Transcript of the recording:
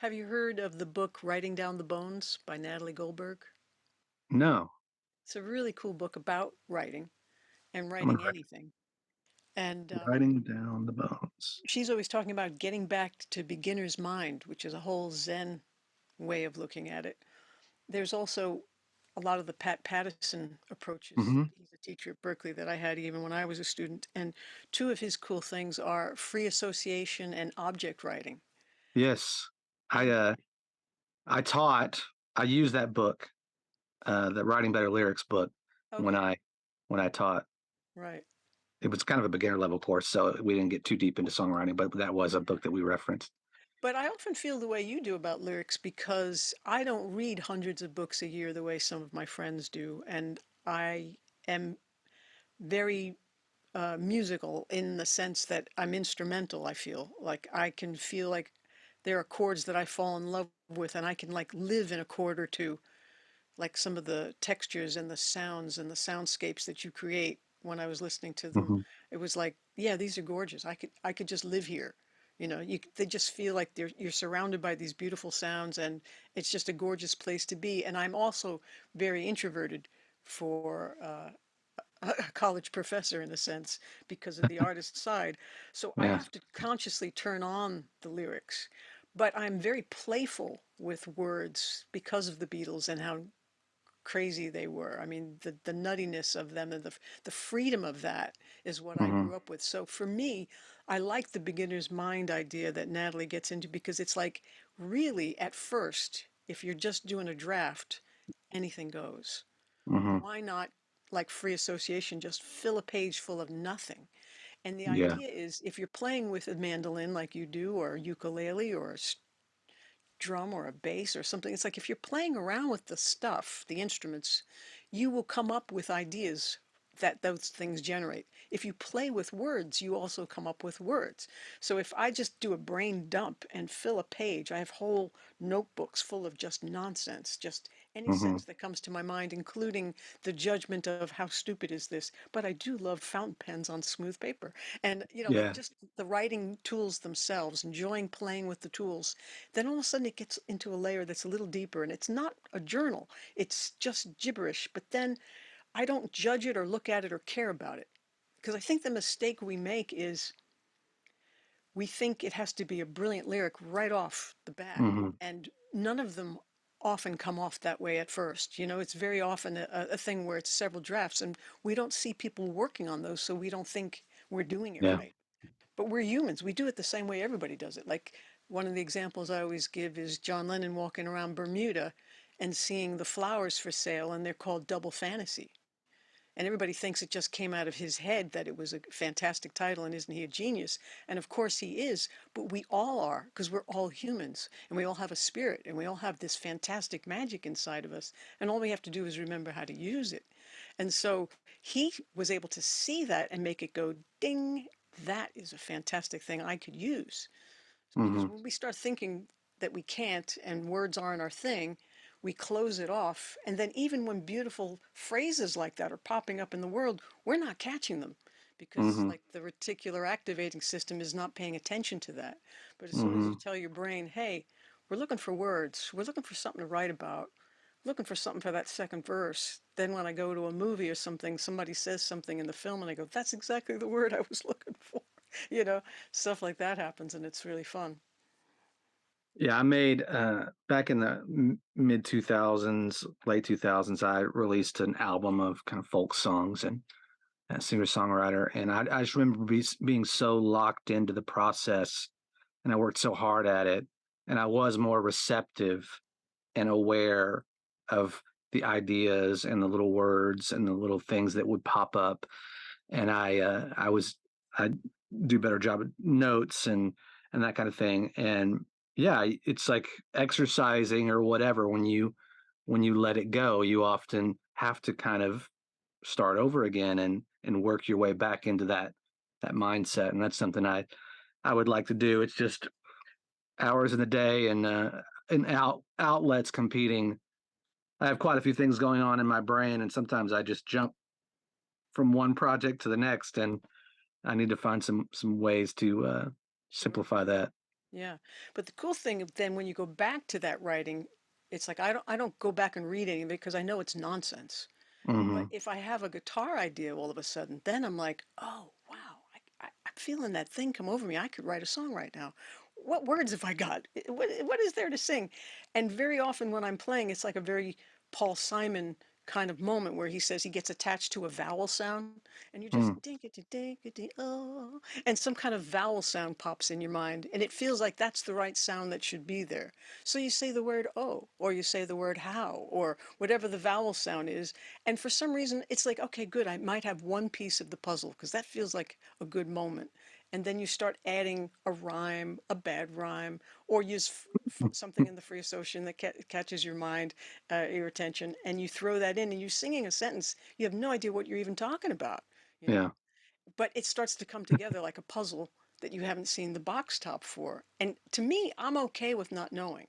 Have you heard of the book Writing Down the Bones by Natalie Goldberg? No, It's a really cool book about writing and I'm gonna writing write anything. And writing down the bones. she's always talking about getting back to beginner's mind, which is a whole Zen way of looking at it. There's also a lot of the Pattison approaches. Hmm. He's a teacher at Berkeley that I had even when I was a student. And two of his cool things are free association and object writing. Yes, I And uh, I taught. I used that book, the Writing Better Lyrics book, when okay, I taught. right. It was kind of a beginner level course, so we didn't get too deep into songwriting, but that was a book that we referenced. But I often feel the way you do about lyrics because I don't read hundreds of books a year the way some of my friends do. And I am very musical in the sense that I'm instrumental, I feel. Like I can feel like there are chords that I fall in love with and I can like live in a chord or two, like some of the textures and the sounds and the soundscapes that you create when I was listening to them. Hmm. It was like, yeah, these are gorgeous. I could just live here. They just feel like you're surrounded by these beautiful sounds and it's just a gorgeous place to be. And I'm also very introverted for a college professor in a sense because of the artist side. So I Yeah. have to consciously turn on the lyrics. But I'm very playful with words because of the Beatles and how crazy they were. I mean, the nuttiness of them and the freedom of that is what I Hmm. grew up with. So for me, I like the beginner's mind idea that Natalie gets into because it's like really at first, if you're just doing a draft, anything goes. Hmm. Why not, like free association, just fill a page full of nothing? And the Yeah. idea is if you're playing with a mandolin like you do, or a ukulele, or a drum or a bass or something. It's like if you're playing around with the stuff, the instruments, you will come up with ideas that those things generate. If you play with words, you also come up with words. So if I just do a brain dump and fill a page, I have whole notebooks full of just nonsense, just any Hmm. sense that comes to my mind, including the judgment of how stupid is this. But I do love fountain pens on smooth paper. And, like Yeah. just the writing tools themselves, enjoying playing with the tools. Then all of a sudden it gets into a layer that's a little deeper and it's not a journal. It's just gibberish. But then I don't judge it or look at it or care about it. Because I think the mistake we make is we think it has to be a brilliant lyric right off the bat. Hmm. And none of them often come off that way at first. It's very often a thing where it's several drafts and we don't see people working on those, so we don't think we're doing it Yeah. right. But we're humans. We do it the same way everybody does it. Like one of the examples I always give is John Lennon walking around Bermuda and seeing the flowers for sale, and they're called Double Fantasy. And everybody thinks it just came out of his head that it was a fantastic title and isn't he a genius? And of course he is, but we all are because we're all humans and we all have a spirit and we all have this fantastic magic inside of us. And all we have to do is remember how to use it. And so he was able to see that and make it go ding. That is a fantastic thing I could use. Because Hmm. when we start thinking that we can't and words aren't our thing, we close it off. And then even when beautiful phrases like that are popping up in the world, we're not catching them because Hmm. like the reticular activating system is not paying attention to that. But as soon as you Hmm. tell your brain, hey, we're looking for words, we're looking for something to write about, looking for something for that second verse. Then when I go to a movie or something, somebody says something in the film and I go, that's exactly the word I was looking for. You know, stuff like that happens and it's really fun. Yeah, I made back in the mid 2000s, late 2000s, I released an album of kind of folk songs and a singer-songwriter. And I just remember being so locked into the process and I worked so hard at it. And I was more receptive and aware of the ideas and the little words and the little things that would pop up. And I do a better job at notes and that kind of thing. And yeah, it's like exercising or whatever. When you let it go, you often have to kind of start over again and work your way back into that mindset. And that's something I would like to do. It's just hours in the day and outlets competing. I have quite a few things going on in my brain, and sometimes I just jump from one project to the next, and I need to find some ways to Sure. simplify that. Yeah. But the cool thing then when you go back to that writing, it's like I don't go back and read any of it because I know it's nonsense. But Hmm. if I have a guitar idea all of a sudden, then I'm like, oh, wow, I'm feeling that thing come over me. I could write a song right now. What words have I got? What is there to sing? And very often when I'm playing, it's like a very Paul Simon kind of moment where he says he gets attached to a vowel sound and you just Mm. ding it oh, and some kind of vowel sound pops in your mind and it feels like that's the right sound that should be there. So you say the word oh, or you say the word how, or whatever the vowel sound is, and for some reason, it's like, okay, good, I might have one piece of the puzzle because that feels like a good moment. And then you start adding a rhyme, a bad rhyme, or use something in the free association that catches your mind, your attention, and you throw that in and you're singing a sentence. You have no idea what you're even talking about, you know? Yeah. But it starts to come together like a puzzle that you haven't seen the box top for. And to me, I'm okay with not knowing.